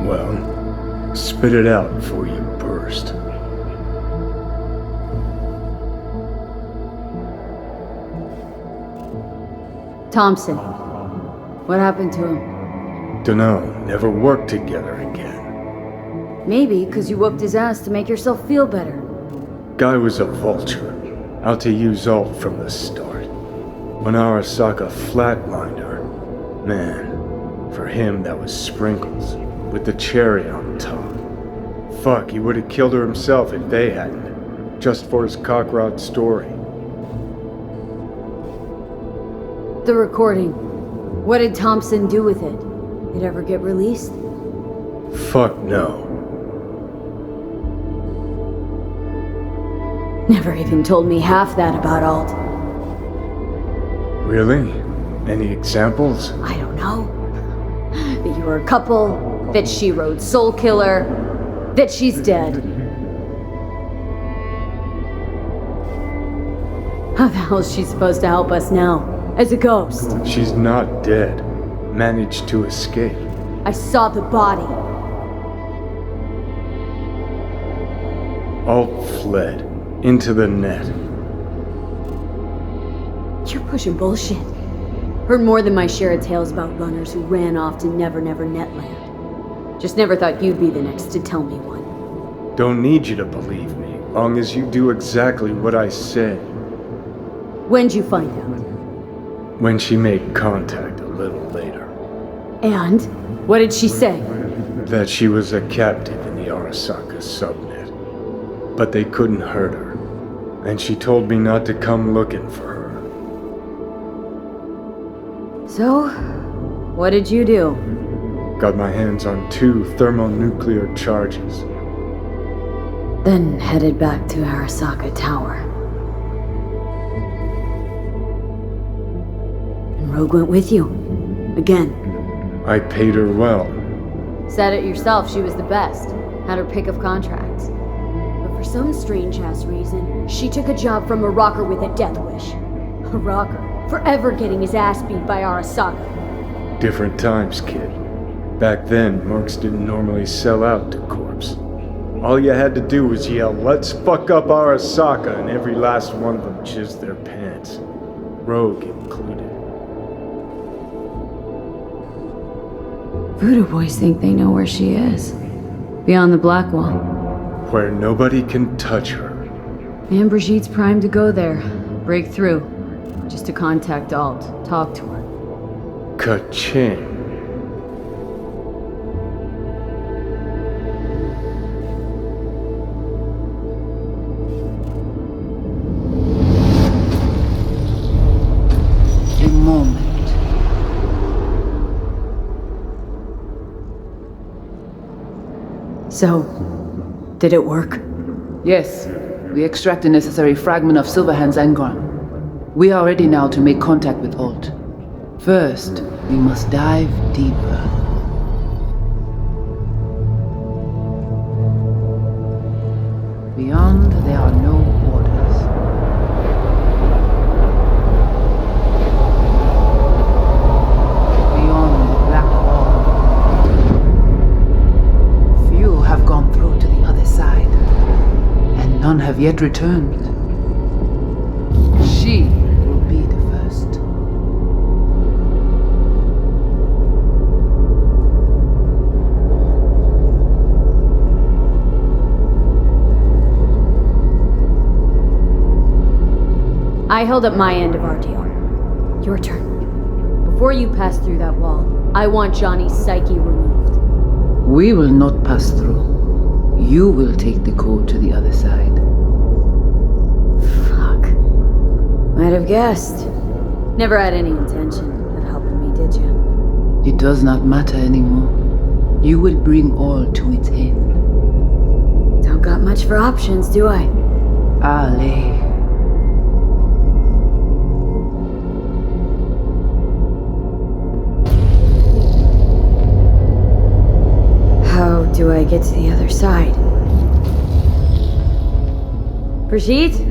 Well, spit it out before you burst. Thompson. What happened to him? Dunno, never worked together again. Maybe because you whooped his ass to make yourself feel better. Guy was a vulture, out to use Alt from the start. When Arasaka flatlined her, man, for him that was sprinkles, with the cherry on top. Fuck, he would have killed her himself if they hadn't, just for his cockrod story. The recording. What did Thompson do with it? It ever get released? Fuck no. Never even told me half that about Alt. Really? Any examples? I don't know. That you were a couple, that she rode Soul Killer, that she's dead. How the hell is she supposed to help us now? As a ghost? She's not dead. Managed to escape. I saw the body. Alt fled. Into the net. You're pushing bullshit. Heard more than my share of tales about runners who ran off to Never Never Netland. Just never thought you'd be the next to tell me one. Don't need you to believe me, long as you do exactly what I said. When'd you find out? When she made contact a little later. And? What did she say? That she was a captive in the Arasaka subnet. But they couldn't hurt her. And she told me not to come looking for her. So, what did you do? Got my hands on 2 thermonuclear charges. Then headed back to Arasaka Tower. And Rogue went with you. Again. I paid her well. Said it yourself, she was the best. Had her pick of contracts. But for some strange-ass reason, she took a job from a rocker with a death wish. A rocker, forever getting his ass beat by Arasaka. Different times, kid. Back then, mercs didn't normally sell out to corps. All you had to do was yell, "Let's fuck up Arasaka," and every last one of them jizzed their pants. Rogue included. Voodoo boys think they know where she is. Beyond the black wall. Where nobody can touch her. And Brigitte's primed to go there. Break through. Just to contact Alt. Talk to her. Ka-ching. A moment. So, did it work? Yes, we extract the necessary fragment of Silverhand's engram. We are ready now to make contact with Alt. First, we must dive deeper. Beyond, there are no borders. Beyond the black wall, few have gone through to the other side, and none have yet returned. She will be the first. I held up my end of our deal. Your turn. Before you pass through that wall, I want Johnny's psyche removed. We will not pass through. You will take the code to the other side. Fuck. Might have guessed. Never had any intention of helping me, did you? It does not matter anymore. You will bring all to its end. Don't got much for options, do I? Allez. How do I get to the other side? Brigitte?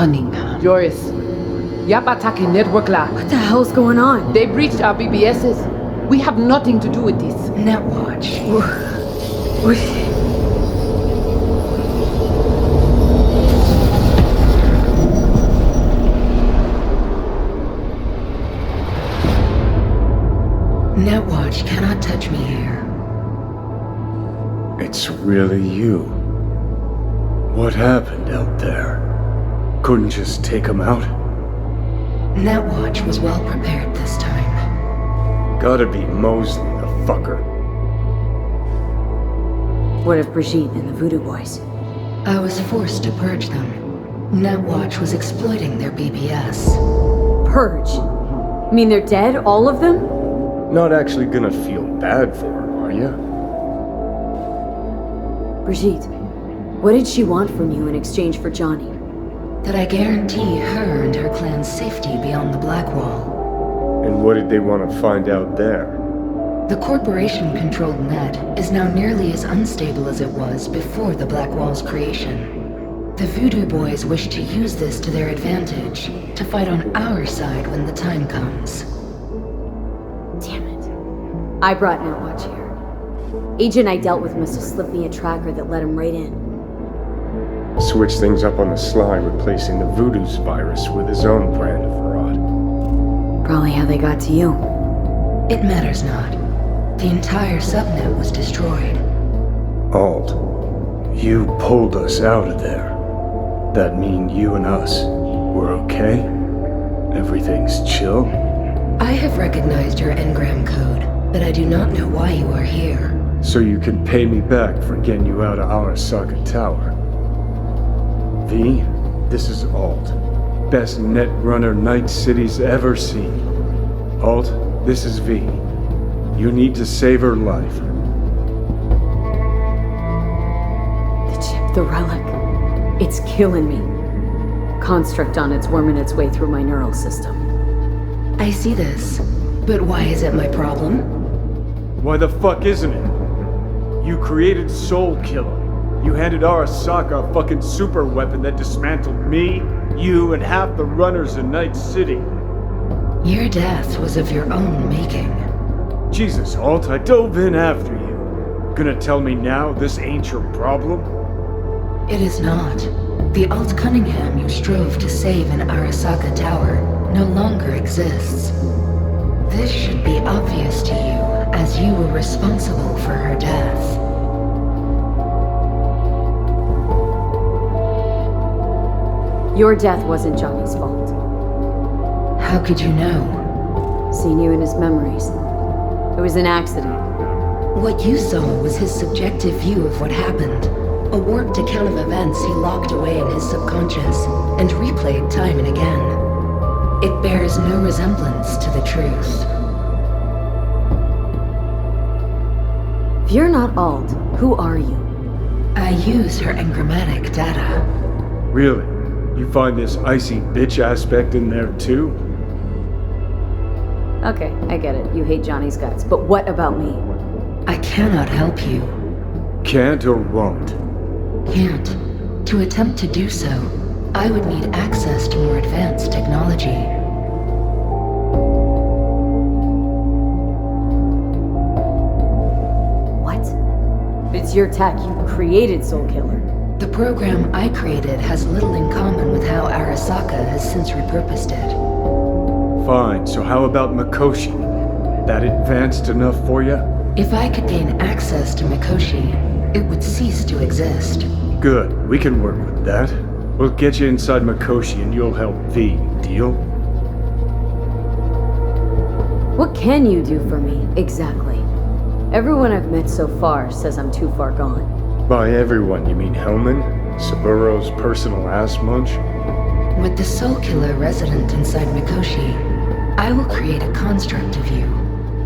Cunningham. Joris, Yap attacking network lab. What the hell's going on? They breached our BBSs. We have nothing to do with this. Netwatch. Netwatch cannot touch me here. It's really you. What happened out there? Couldn't just take him out? Netwatch was well prepared this time. Gotta be Mosley, the fucker. What of Brigitte and the Voodoo Boys? I was forced to purge them. Netwatch was exploiting their BBS. Purge? You mean they're dead, all of them? Not actually gonna feel bad for her, are you? Brigitte, what did she want from you in exchange for Johnny? That I guarantee her and her clan's safety beyond the Black Wall. And what did they want to find out there? The corporation-controlled net is now nearly as unstable as it was before the Black Wall's creation. The Voodoo Boys wish to use this to their advantage, to fight on our side when the time comes. Damn it. I brought Netwatch here. Agent I dealt with must have slipped me a tracker that let him right in. Switch things up on the sly, replacing the Voodoo's virus with his own brand of fraud. Probably how they got to you. It matters not. The entire subnet was destroyed. Alt, you pulled us out of there. That mean you and us, we're okay? Everything's chill? I have recognized your engram code, but I do not know why you are here. So you can pay me back for getting you out of Arasaka Tower. V, this is Alt. Best netrunner Night City's ever seen. Alt, this is V. You need to save her life. The chip, the relic. It's killing me. Construct on it's worming its way through my neural system. I see this, but why is it my problem? Why the fuck isn't it? You created Soul Killer. You handed Arasaka a fucking super weapon that dismantled me, you, and half the runners in Night City. Your death was of your own making. Jesus, Alt, I dove in after you. Gonna tell me now this ain't your problem? It is not. The Alt Cunningham you strove to save in Arasaka Tower no longer exists. This should be obvious to you, as you were responsible for her death. Your death wasn't Johnny's fault. How could you know? Seen you in his memories. It was an accident. What you saw was his subjective view of what happened. A warped account of events he locked away in his subconscious and replayed time and again. It bears no resemblance to the truth. If you're not Alt, who are you? I use her engrammatic data. Really? You find this icy bitch aspect in there too? Okay, I get it. You hate Johnny's guts. But what about me? I cannot help you. Can't or won't? Can't. To attempt to do so, I would need access to more advanced technology. What? It's your tech. You created Soul Killer. The program I created has little in common with how Arasaka has since repurposed it. Fine, so how about Mikoshi? That advanced enough for you? If I could gain access to Mikoshi, it would cease to exist. Good, we can work with that. We'll get you inside Mikoshi and you'll help V, deal? What can you do for me, exactly? Everyone I've met so far says I'm too far gone. By everyone, you mean Hellman? Saburo's personal ass munch? With the Soul Killer resident inside Mikoshi, I will create a construct of you,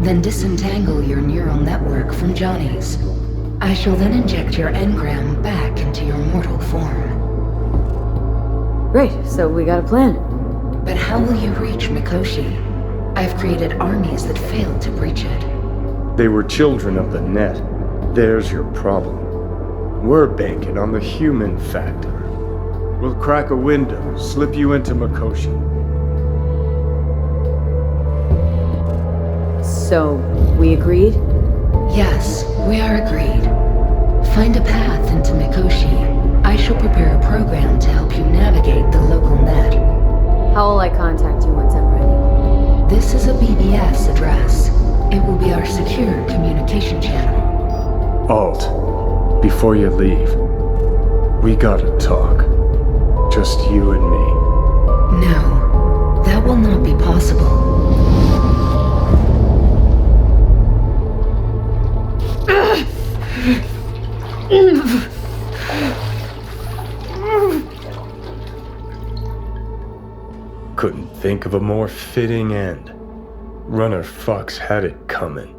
then disentangle your neural network from Johnny's. I shall then inject your engram back into your mortal form. Great, so we got a plan. But how will you reach Mikoshi? I've created armies that failed to breach it. They were children of the net. There's your problem. We're banking on the human factor. We'll crack a window, slip you into Mikoshi. So, we agreed? Yes, we are agreed. Find a path into Mikoshi. I shall prepare a program to help you navigate the local net. How will I contact you once I'm ready? This is a BBS address. It will be our secure communication channel. Alt, before you leave, we gotta talk. Just you and me. No, that will not be possible. Couldn't think of a more fitting end. Runner Fox had it coming.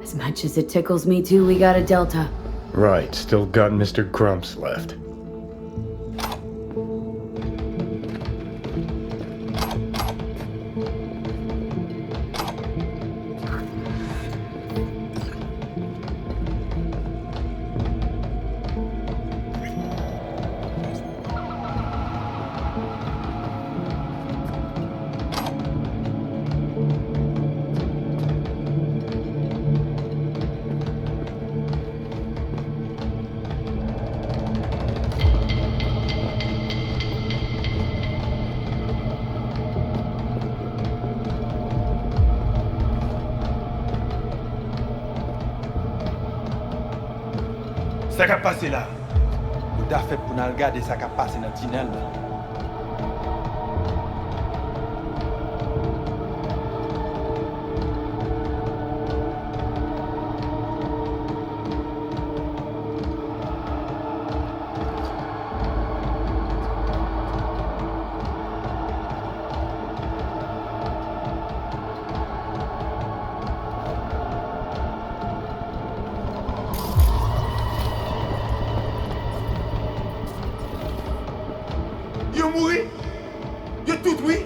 As much as it tickles me too, we got a Delta. Right, still got Mr. Grumps left. Ça qui a passé là, nous avons fait pour nous regarder ça qui a passé dans le tunnel là. Yo mouri? Yo tout oui?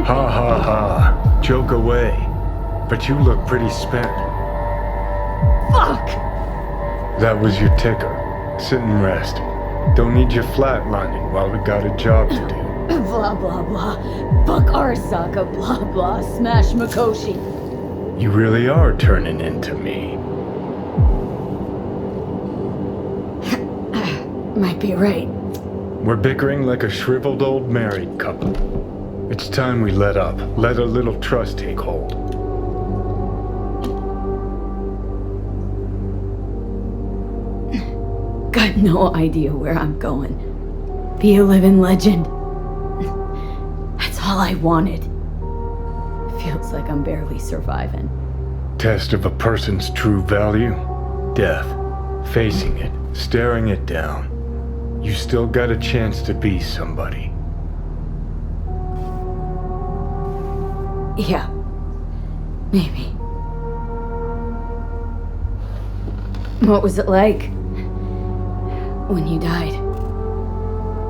Ha ha ha. Joke away. But you look pretty spent. Fuck! That was your ticker. Sit and rest. Don't need you flatlining while we got a job to do. Blah blah blah. Fuck Arasaka, blah blah. Smash Mikoshi. You really are turning into me. Might be right. We're bickering like a shriveled old married couple. It's time we let up. Let a little trust take hold. Got no idea where I'm going. Be a living legend. That's all I wanted. Feels like I'm barely surviving. Test of a person's true value? Death. Facing it. Staring it down. You still got a chance to be somebody. Yeah. Maybe. What was it like when you died?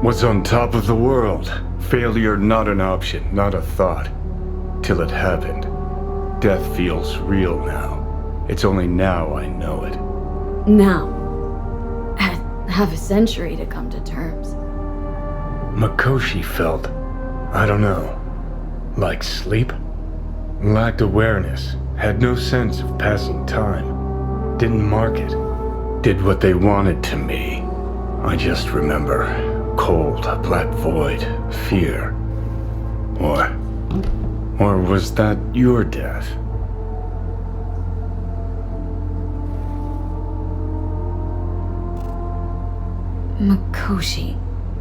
What's on top of the world? Failure not an option, not a thought. Till it happened. Death feels real now. It's only now I know it. Now. Had half a century to come to terms. Mikoshi felt, I don't know, like sleep? Lacked awareness, had no sense of passing time. Didn't mark it. Did what they wanted to me. I just remember cold, black void, fear. Or was that your death? Mikoshi.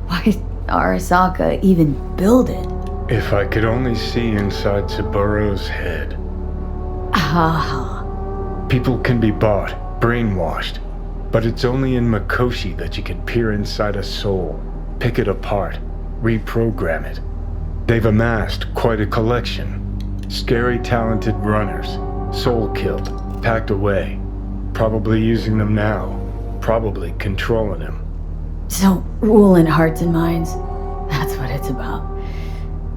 Why did Arasaka even build it? If I could only see inside Saburo's head. Haha. People can be bought, brainwashed, but it's only in Mikoshi that you can peer inside a soul, pick it apart, reprogram it. They've amassed quite a collection. Scary talented runners, soul killed, packed away, probably using them now, probably controlling them. So, ruling hearts and minds. That's what it's about.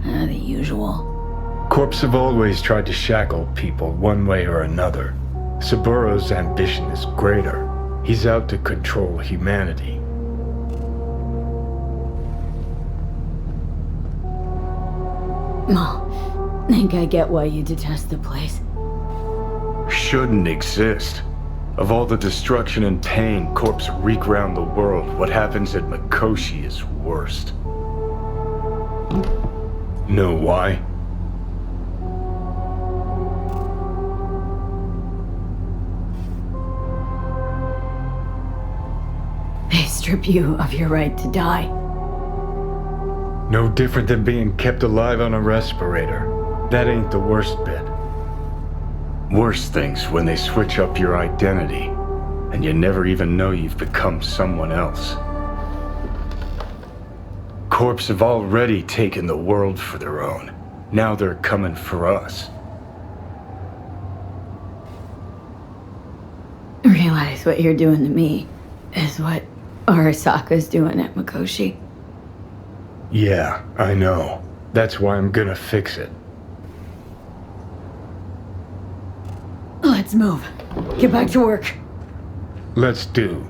The usual. Corps have always tried to shackle people one way or another. Saburo's ambition is greater. He's out to control humanity. Oh, think I get why you detest the place. Shouldn't exist. Of all the destruction and pain corps wreak round the world, what happens at Mikoshi is worst. Know why? They strip you of your right to die. No different than being kept alive on a respirator. That ain't the worst bit. Worse things when they switch up your identity, and you never even know you've become someone else. Corps have already taken the world for their own. Now they're coming for us. Realize what you're doing to me is what Arasaka's doing at Mikoshi. Yeah, I know. That's why I'm gonna fix it. Let's move. Get back to work. Let's do.